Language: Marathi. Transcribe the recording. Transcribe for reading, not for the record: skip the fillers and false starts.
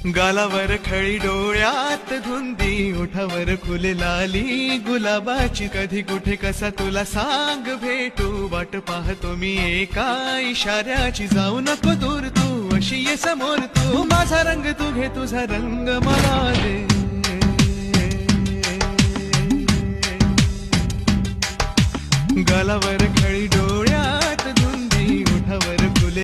गालावर खळी डोळ्यात धुंदी ओठावर फुले लाली गुलाबाची कधी कुठे कसा तुला सांग भेटू वाट पाहतो मी एका इशाऱ्याची जाऊ नको दूर तू अशी ये समोर तू माझा रंग तू घे तुझा रंग मला दे गालावर खळी डोळ्यात